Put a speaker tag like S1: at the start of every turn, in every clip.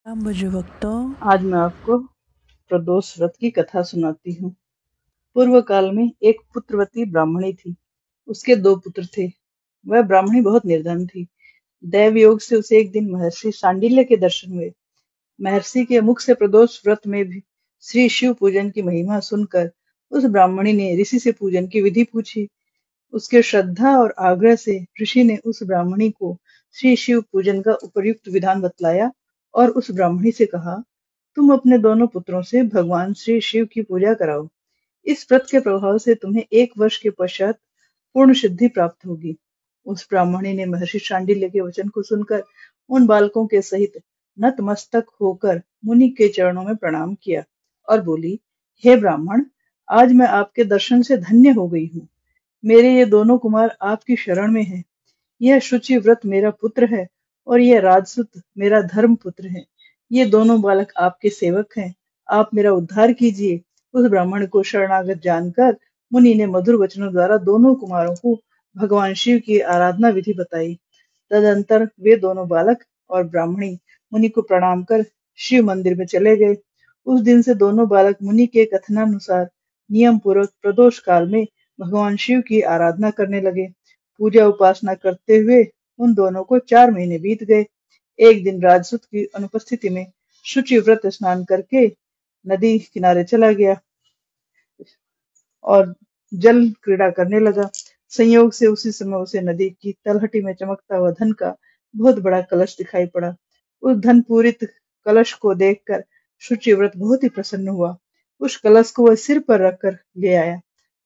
S1: मुझे भक्तों
S2: आज मैं आपको प्रदोष व्रत की कथा सुनाती हूँ। पूर्व काल में एक पुत्रवती ब्राह्मणी थी। उसके 2 पुत्र थे। वह ब्राह्मणी बहुत निर्धन थी। दैव योग से उसे एक दिन महर्षि शांडिल्य के दर्शन हुए। महर्षि के मुख से प्रदोष व्रत में भी श्री शिव पूजन की महिमा सुनकर उस ब्राह्मणी ने ऋषि से पूजन की विधि पूछी। उसके श्रद्धा और आग्रह से ऋषि ने उस ब्राह्मणी को श्री शिव पूजन का उपयुक्त विधान बतलाया और उस ब्राह्मणी से कहा, तुम अपने दोनों पुत्रों से भगवान श्री शिव की पूजा कराओ। इस व्रत के प्रभाव से तुम्हें 1 वर्ष के पश्चात पूर्ण सिद्धि प्राप्त होगी। उस ब्राह्मणी ने महर्षि शांडिल्य के वचन को सुनकर उन बालकों के सहित नतमस्तक होकर मुनि के चरणों में प्रणाम किया और बोली, हे ब्राह्मण, आज मैं आपके दर्शन से धन्य हो गई हूँ। मेरे ये दोनों कुमार आपकी शरण में हैं। यह शुचि व्रत मेरा पुत्र है और यह राजसूत मेरा धर्म पुत्र है। ये दोनों बालक आपके सेवक हैं। आप मेरा उद्धार कीजिए। उस ब्राह्मण को शरणागत जानकर मुनि ने मधुर वचनों द्वारा दोनों कुमारों को भगवान शिव की आराधना विधि बताई। तदंतर वे दोनों बालक और ब्राह्मणी मुनि को प्रणाम कर शिव मंदिर में चले गए। उस दिन से दोनों बालक मुनि के कथनानुसार नियम पूर्वक प्रदोष काल में भगवान शिव की आराधना करने लगे। पूजा उपासना करते हुए उन दोनों को 4 महीने बीत गए। एक दिन राजसूत की अनुपस्थिति में शुचि व्रत स्नान करके नदी किनारे चला गया और जल क्रीड़ा करने लगा। संयोग से उसी समय उसे नदी की तलहटी में चमकता हुआ धन का बहुत बड़ा कलश दिखाई पड़ा। उस धन पूरित कलश को देखकर शुचिव्रत बहुत ही प्रसन्न हुआ। उस कलश को वह सिर पर रखकर ले आया।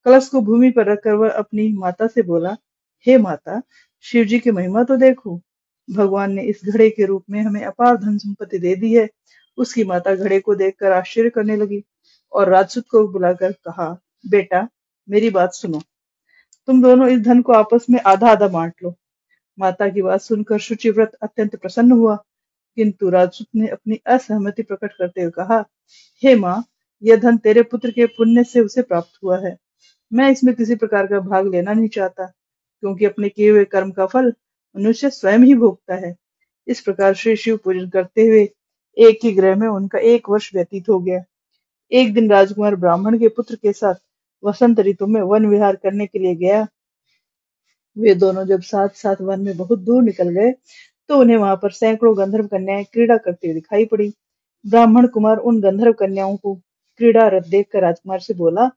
S2: कलश को भूमि पर रखकर वह अपनी माता से बोला, हे माता, शिव जी की महिमा तो देखो। भगवान ने इस घड़े के रूप में हमें अपार धन संपत्ति दे दी है। उसकी माता घड़े को देखकर आश्चर्य करने लगी और राजसूत को बुलाकर कहा, बेटा, मेरी बात सुनो। तुम दोनों इस धन को आपस में आधा आधा बांट लो। माता की बात सुनकर शुचिव्रत अत्यंत प्रसन्न हुआ, किंतु राजसूत ने अपनी असहमति प्रकट करते हुए कहा, हे माँ, यह धन तेरे पुत्र के पुण्य से उसे प्राप्त हुआ है। मैं इसमें किसी प्रकार का भाग लेना नहीं चाहता, क्योंकि अपने किए हुए कर्म का फल मनुष्य स्वयं ही भोगता है। इस प्रकार श्री शिव पूजन करते हुए एक ही ग्रह में उनका 1 वर्ष व्यतीत हो गया। एक दिन राजकुमार ब्राह्मण के पुत्र के साथ वसंत ऋतु में वन विहार करने के लिए गया। वे दोनों जब साथ साथ वन में बहुत दूर निकल गए तो उन्हें वहां पर सैकड़ों गंधर्व कन्याएं क्रीड़ा करती हुई दिखाई पड़ी। ब्राह्मण कुमार उन गंधर्व कन्याओं को क्रीड़ा रत देखकर राजकुमार से बोला,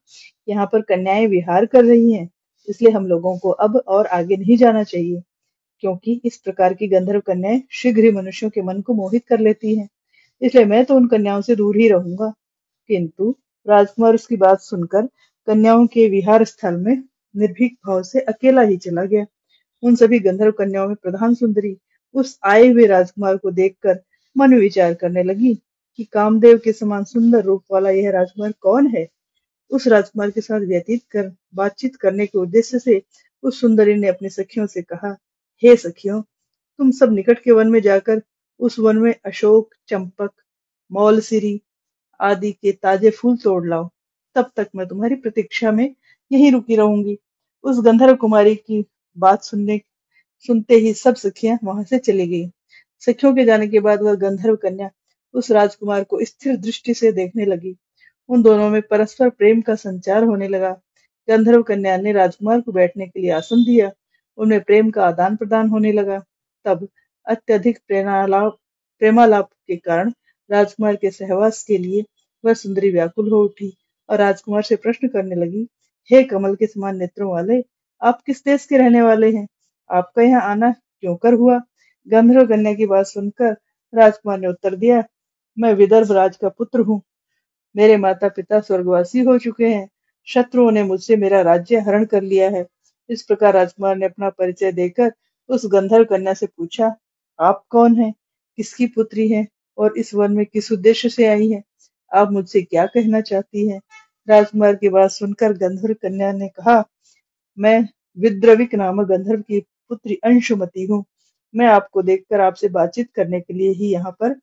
S2: यहाँ पर कन्याएं विहार कर रही हैं, इसलिए हम लोगों को अब और आगे नहीं जाना चाहिए, क्योंकि इस प्रकार की गंधर्व कन्याएं शीघ्र ही मनुष्यों के मन को मोहित कर लेती हैं। इसलिए मैं तो उन कन्याओं से दूर ही रहूंगा। किंतु राजकुमार उसकी बात सुनकर कन्याओं के विहार स्थल में निर्भीक भाव से अकेला ही चला गया। उन सभी गंधर्व कन्याओं में प्रधान सुंदरी उस आए हुए राजकुमार को देखकर मन में विचार करने लगी कि कामदेव के समान सुंदर रूप वाला यह राजकुमार कौन है। उस राजकुमार के साथ व्यतीत कर बातचीत करने के उद्देश्य से उस सुंदरी ने अपनी सखियों से कहा, हे सखियों, तुम सब निकट के वन में जाकर उस वन में अशोक, चंपक, मौलसिरी आदि के ताजे फूल तोड़ लाओ। तब तक मैं तुम्हारी प्रतीक्षा में यहीं रुकी रहूंगी। उस गंधर्व कुमारी की बात सुनते ही सब सखियां वहां से चली गई। सखियों के जाने के बाद वह गंधर्व कन्या उस राजकुमार को स्थिर दृष्टि से देखने लगी। उन दोनों में परस्पर प्रेम का संचार होने लगा। गंधर्व कन्या ने राजकुमार को बैठने के लिए आसन दिया। उनमें प्रेम का आदान प्रदान होने लगा। तब अत्यधिक प्रेमालाप के कारण राजकुमार के सहवास के लिए वह सुंदरी व्याकुल हो उठी और राजकुमार से प्रश्न करने लगी, हे कमल के समान नेत्रों वाले, आप किस देश के रहने वाले हैं? आपका यहाँ आना क्यों कर हुआ? गंधर्व कन्या की बात सुनकर राजकुमार ने उत्तर दिया, मैं विदर्भ राज का पुत्र हूँ। मेरे माता पिता स्वर्गवासी हो चुके हैं। शत्रुओं ने मुझसे मेरा राज्य हरण कर लिया है। इस प्रकार राजकुमार ने अपना परिचय देकर उस गंधर्व कन्या से पूछा, आप कौन हैं? किसकी पुत्री हैं? और इस वन में किस उद्देश्य से आई हैं? आप मुझसे क्या कहना चाहती हैं? राजकुमार की बात सुनकर गंधर्व कन्या ने कहा, मैं विद्रविक नामक गंधर्व की पुत्री अंशुमति हूँ। मैं आपको देखकर आपसे बातचीत करने के लिए ही यहाँ पर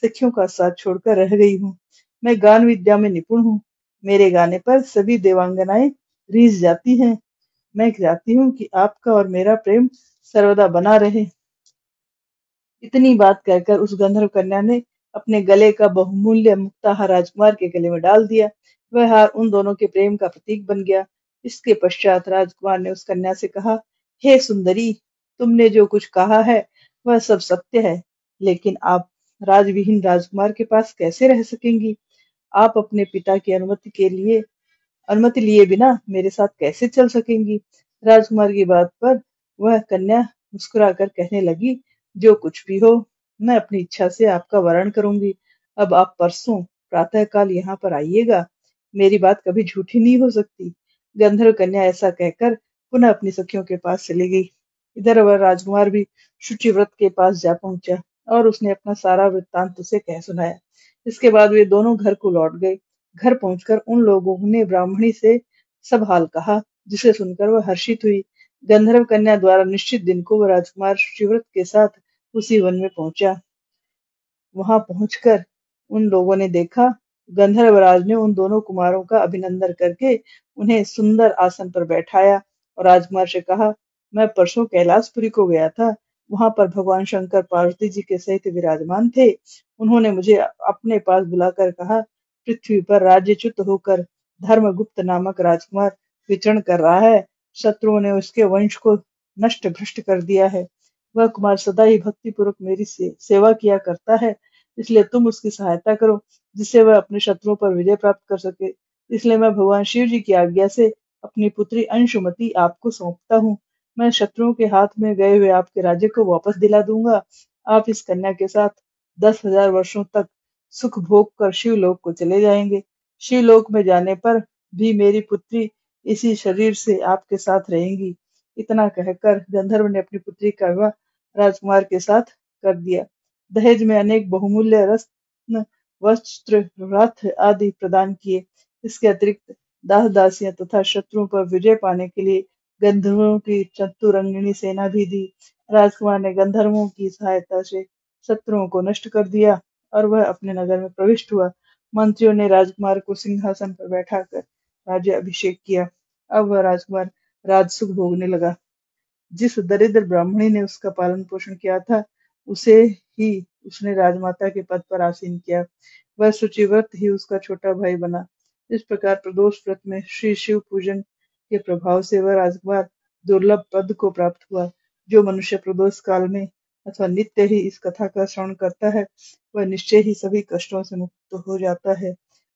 S2: सखियों का साथ छोड़कर रह गई हूँ। मैं गान विद्या में निपुण हूँ। मेरे गाने पर सभी देवांगनाएं रीझ जाती हैं। मैं चाहती हूँ कि आपका और मेरा प्रेम सर्वदा बना रहे। इतनी बात कहकर उस गंधर्व कन्या ने अपने गले का बहुमूल्य मुक्ताहार राजकुमार के गले में डाल दिया। वह हार उन दोनों के प्रेम का प्रतीक बन गया। इसके पश्चात राजकुमार ने उस कन्या से कहा, हे सुंदरी, तुमने जो कुछ कहा है वह सब सत्य है, लेकिन आप राजविहीन राजकुमार के पास कैसे रह सकेंगी? आप अपने पिता की अनुमति लिए बिना मेरे साथ कैसे चल सकेंगी? राजकुमार की बात पर वह कन्या मुस्कुराकर कहने लगी, जो कुछ भी हो, मैं अपनी इच्छा से आपका वरण करूंगी। अब आप परसों प्रातःकाल यहाँ पर आइएगा। मेरी बात कभी झूठी नहीं हो सकती। गंधर्व कन्या ऐसा कहकर पुनः अपनी सखियों के पास चली गई। इधर वह राजकुमार भी शुचिव्रत के पास जा पहुंचा और उसने अपना सारा वृत्तांत उसे कह सुनाया। इसके बाद वे दोनों घर को लौट गए। घर पहुंचकर उन लोगों ने ब्राह्मणी से सब हाल कहा, जिसे सुनकर वह हर्षित हुई। गंधर्व कन्या द्वारा निश्चित दिन को वह राजकुमार शुचिव्रत के साथ उसी वन में पहुंचा। वहां पहुंचकर उन लोगों ने देखा, गंधर्वराज ने उन दोनों कुमारों का अभिनंदन करके उन्हें सुंदर आसन पर बैठाया और राजकुमार से कहा, मैं परसों कैलाशपुरी को गया था। वहां पर भगवान शंकर पार्वती जी के सहित विराजमान थे। उन्होंने मुझे अपने पास बुलाकर कहा, पृथ्वी पर राज्यच्युत होकर धर्मगुप्त नामक राजकुमार विचरण कर रहा है। शत्रुओं ने उसके वंश को नष्ट भ्रष्ट कर दिया है। वह कुमार सदा ही भक्तिपूर्वक मेरी सेवा किया करता है, इसलिए तुम उसकी सहायता करो, जिससे वह अपने शत्रुओं पर विजय प्राप्त कर सके। इसलिए मैं भगवान शिव जी की आज्ञा से अपनी पुत्री अंशुमति आपको सौंपता हूँ। मैं शत्रुओं के हाथ में गए हुए आपके राज्य को वापस दिला दूंगा। आप इस कन्या के साथ 10,000 वर्षों तक सुख भोग कर शिवलोक को चले जाएंगे। शिवलोक में जाने पर भी मेरी पुत्री इसी शरीर से आपके साथ रहेंगी। इतना कहकर गंधर्व ने अपनी पुत्री का विवाह राजकुमार के साथ कर दिया। दहेज में अनेक बहुमूल्य रत्न, वस्त्र, रथ आदि प्रदान किए। इसके अतिरिक्त दास दासियां तथा शत्रुओं पर विजय पाने के लिए गंधर्वों की चतुरंगिणी सेना भी दी। राजकुमार ने गंधर्वों की सहायता से शत्रुओं को नष्ट कर दिया और वह अपने नगर में प्रविष्ट हुआ। मंत्रियों ने राजकुमार को सिंहासन पर बैठाकर राज्य अभिषेक किया। अब वह राजकुमार राजसुख भोगने लगा। जिस दरिद्र ब्राह्मणी ने उसका पालन पोषण किया था, उसे ही उसने राजमाता के पद पर आसीन किया। वह शुचिव्रत ही उसका छोटा भाई बना। इस प्रकार प्रदोष व्रत में श्री शिव पूजन के प्रभाव से वह राजकुमार दुर्लभ पद को प्राप्त हुआ। जो मनुष्य प्रदोष काल में अथवा नित्य ही इस कथा का श्रवण करता है, वह निश्चय ही सभी कष्टों से मुक्त हो जाता है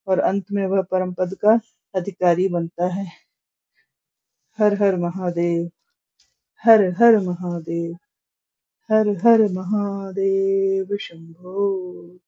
S2: और अंत में वह परम पद का अधिकारी बनता है। हर हर महादेव। हर हर महादेव। हर हर महादेव शंभो।